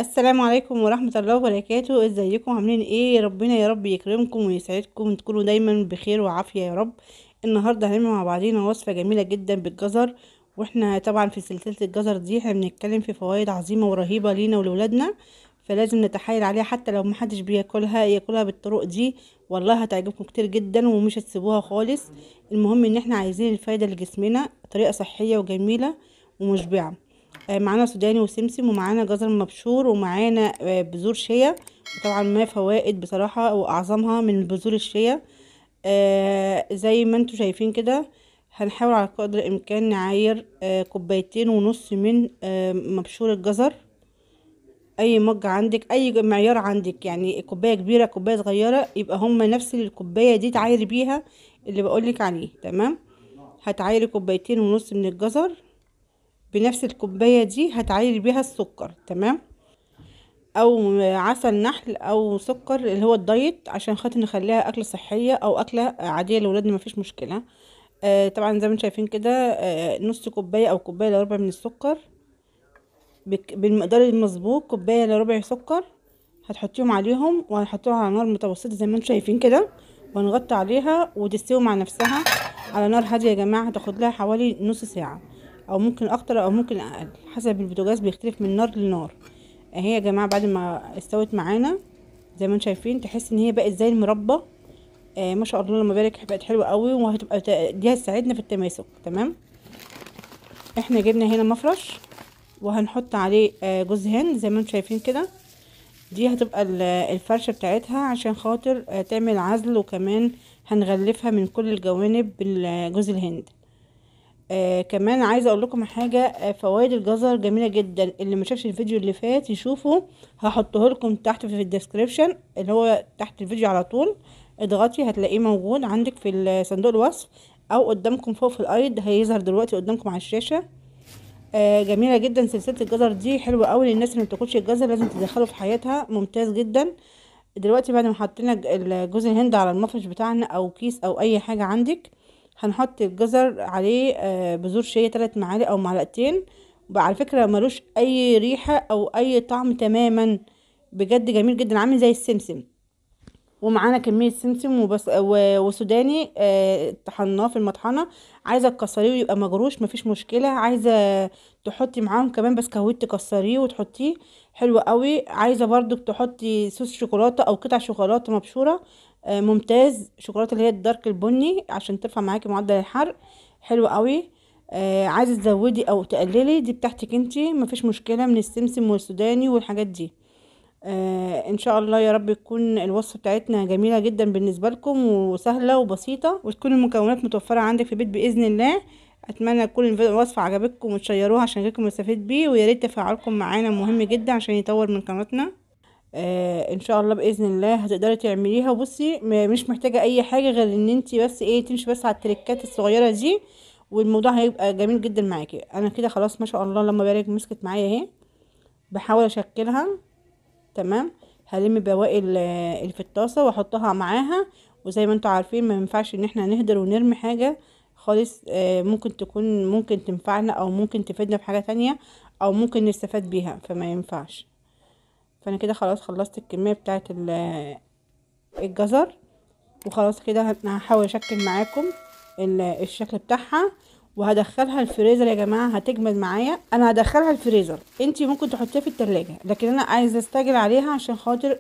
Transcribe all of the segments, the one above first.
السلام عليكم ورحمة الله وبركاته. ازيكم عاملين ايه؟ ربنا يا رب يكرمكم ويسعدكم وتكونوا دايما بخير وعافية يا رب. النهاردة هنعمل مع بعضينا وصفة جميلة جدا بالجزر. واحنا طبعا في سلسلة الجزر دي احنا بنتكلم في فوائد عظيمة ورهيبة لينا ولولادنا، فلازم نتحايل عليها حتى لو محدش بياكلها ياكلها بالطرق دي. والله هتعجبكم كتير جدا ومش هتسيبوها خالص. المهم ان احنا عايزين الفايدة لجسمنا طريقة صحية وجميلة ومشبعة. معانا سوداني وسمسم ومعانا جزر مبشور ومعانا بذور شيا. طبعا ما فوائد بصراحة واعظمها من بذور الشيا. زي ما انتم شايفين كده. هنحاول على قدر الامكان نعاير كوبايتين ونص من مبشور الجزر. اي مج عندك، اي معيار عندك، يعني كوبايه كبيره كوبايه صغيره، يبقى هما نفس الكوبايه دي تعايري بيها اللي بقولك عليه. تمام. هتعايري كوبايتين ونص من الجزر، بنفس الكوباية دي هتعايري بيها السكر. تمام. او عسل نحل او سكر اللي هو الدايت، عشان خاطر نخليها اكلة صحية او اكلة عادية لولادنا، مفيش مشكلة. طبعا زي ما انتم شايفين كده، نص كوباية او كوباية الا ربع من السكر. بالمقدار المظبوط كوباية الا ربع سكر. هتحطيهم عليهم وهنحطوها على نار متوسطة زي ما انتم شايفين كده، وهنغطي عليها وتستوي مع نفسها على نار هادية يا جماعة. هتاخد لها حوالي نص ساعة او ممكن اكتر او ممكن اقل، حسب البوتاجاز بيختلف من نار لنار. اهي يا جماعة بعد ما استوت معانا زي ما انتم شايفين، تحس ان هي بقت زي المربى. ما شاء الله لما بارك بقت حلوة قوي، وهتبقى دي هتساعدنا في التماسك. تمام. احنا جبنا هنا مفرش وهنحط عليه جوز هند زي ما انتم شايفين كده. دي هتبقى الفرشة بتاعتها عشان خاطر تعمل عزل، وكمان هنغلفها من كل الجوانب بالجوز الهند. كمان عايزه اقول لكم حاجه. فوائد الجزر جميله جدا، اللي ما شافش الفيديو اللي فات يشوفه. هحطه لكم تحت في الديسكريبشن اللي هو تحت الفيديو على طول. اضغطي هتلاقيه موجود عندك في صندوق الوصف، او قدامكم فوق في الايد هيظهر دلوقتي قدامكم على الشاشه. جميله جدا سلسله الجزر دي، حلوه قوي للناس اللي ما بتاكلش الجزر، لازم تدخله في حياتها، ممتاز جدا. دلوقتي بعد ما حطينا جوز الهند على المفرش بتاعنا او كيس او اي حاجه عندك، هنحط الجزر عليه بذور شيا 3 معالق او معلقتين. بقى على فكره ملوش اي ريحه او اي طعم تماما، بجد جميل جدا عامل زي السمسم. ومعانا كمية سمسم وبس وسوداني طحناه في المطحنة. عايزة تكسريه ويبقى مجروش مفيش مشكلة، عايزة تحطي معاهم كمان بسكويت تكسريه وتحطيه، حلو قوي. عايزة برضو تحطي صوص شوكولاتة او قطع شوكولاتة مبشورة، ممتاز. شوكولاتة اللي هي الدارك البني عشان ترفع معاكي معدل الحرق، حلو قوي. عايزة تزودي او تقللي دي بتاعتك انتي، مفيش مشكلة، من السمسم والسوداني والحاجات دي. ان شاء الله يا رب تكون الوصفه بتاعتنا جميله جدا بالنسبه لكم وسهله وبسيطه، وتكون المكونات متوفره عندك في البيت باذن الله. اتمنى تكون الوصفه عجبتكم وتشيروها عشان غيركم يستفيد بيه، ويا ريت تفاعلكم معانا مهم جدا عشان يطور من قناتنا. ان شاء الله باذن الله هتقدري تعمليها. وبصي مش محتاجه اي حاجه غير ان انت بس ايه تمشي بس على التريكات الصغيره دي، والموضوع هيبقى جميل جدا معاكي. انا كده خلاص ما شاء الله لما بارك مسكت معايا اهي، بحاول اشكلها. تمام. هلم بواقي اللي في الطاسه واحطها معاها. وزي ما انتوا عارفين ما ينفعش ان احنا نهدر ونرمي حاجه خالص. ممكن تكون ممكن تنفعنا او ممكن تفيدنا في حاجه تانية، او ممكن نستفاد بيها، فما ينفعش. فانا كده خلاص خلصت الكميه بتاعه الجزر. وخلاص كده انا هحاول اشكل معاكم الشكل بتاعها، وهدخلها الفريزر يا جماعه. هتجمد معايا، انا هدخلها الفريزر، انتي ممكن تحطيها في التلاجة، لكن انا عايزه استعجل عليها عشان خاطر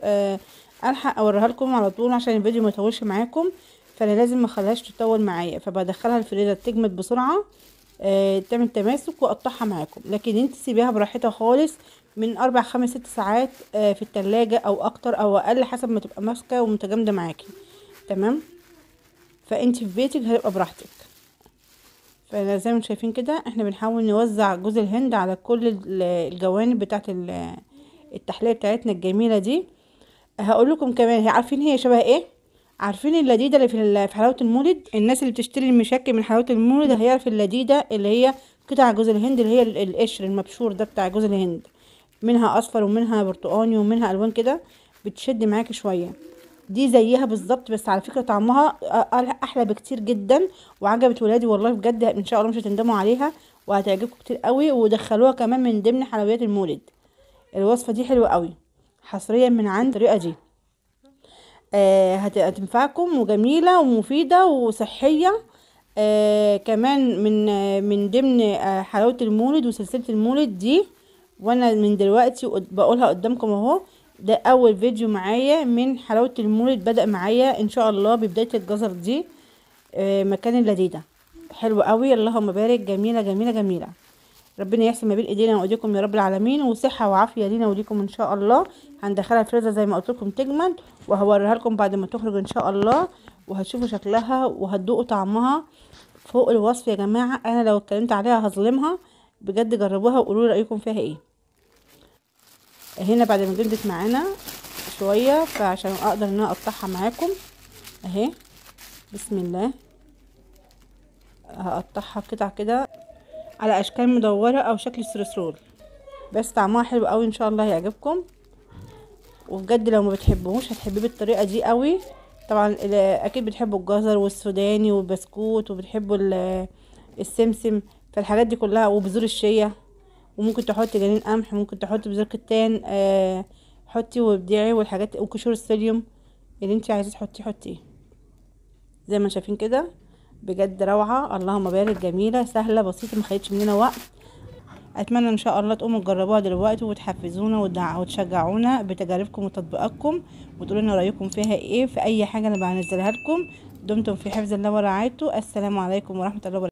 الحق اوريها لكم على طول عشان الفيديو ما يطولش معاكم. فانا لازم ما اخليهاش تطول معايا، فبدخلها الفريزر تجمد بسرعه، تعمل تماسك واقطعها معاكم. لكن انت سيبيها براحتها خالص من 4 5 6 ساعات في التلاجة او اكتر او اقل، حسب ما تبقى ماسكه ومتجامده معاكي. تمام. فانت في بيتك هتبقى براحتك. فزي ما انتم شايفين كده احنا بنحاول نوزع جوز الهند على كل الجوانب بتاعه التحليه بتاعتنا الجميله دي. هقول لكم كمان، هي عارفين هي شبه ايه؟ عارفين اللذيذه اللي في حلاوه المولد؟ الناس اللي بتشتري المشكل من حلاوه المولد هيعرف اللذيذه اللي هي قطع جوز الهند، اللي هي القشر المبشور ده بتاع جوز الهند. منها اصفر ومنها برتقاني ومنها الوان كده، بتشد معاكي شويه. دي زيها بالظبط، بس على فكره طعمها احلى بكتير جدا، وعجبت ولادي والله بجد. ان شاء الله مش هتندموا عليها وهتعجبكم كتير قوي، ودخلوها كمان من ضمن حلويات المولد. الوصفة دي حلوة قوي، حصريا من عند الطريقة دي. هتنفعكم وجميلة ومفيدة وصحية. كمان من ضمن حلاوة المولد وسلسلة المولد دي. وانا من دلوقتي بقولها قدامكم اهو، ده اول فيديو معايا من حلاوة المولد، بدأ معايا ان شاء الله ببداية الجزر دي. مكان اللذيذة حلو قوي، اللهم بارك، جميلة جميلة جميلة. ربنا يحسن ما بين ايدينا وايديكم يا رب العالمين، وصحة وعافية لينا وليكم ان شاء الله. هندخلها الفريزر زي ما قلت لكم تجمد، وهوريها لكم بعد ما تخرج ان شاء الله، وهتشوفوا شكلها وهتذوقوا طعمها فوق الوصف يا جماعة. انا لو اتكلمت عليها هظلمها بجد، جربوها وقولوا لي رايكم فيها ايه. هنا بعد ما جمدت معانا شوية، فعشان اقدر ان انا اقطعها معاكم اهي، بسم الله. هقطعها قطع كده على اشكال مدورة او شكل سرسرول، بس طعمها حلو قوي ان شاء الله هيعجبكم. وبجد لو ما بتحبوش هتحبيه بالطريقة دي قوي. طبعا اكيد بتحبوا الجزر والسوداني والبسكوت، وبتحبوا السمسم، فالحاجات دي كلها، وبذور الشيا، وممكن تحطي جنين قمح، ممكن تحطي بذور كتان، حطي وابدعي، والحاجات وقشور الصوديوم اللي انت عايزه تحطيه حطيه زي ما شايفين كده. بجد روعه، اللهم بارك، جميله سهله بسيطه، ما خدتش مننا وقت. اتمنى ان شاء الله تقوموا تجربوها دلوقتي وتحفزونا وتشجعونا بتجاربكم وتطبيقاتكم، وتقولوا لنا رايكم فيها ايه في اي حاجه انا بنزلها لكم. دمتم في حفظ الله ورعايته. السلام عليكم ورحمه الله وبركاته.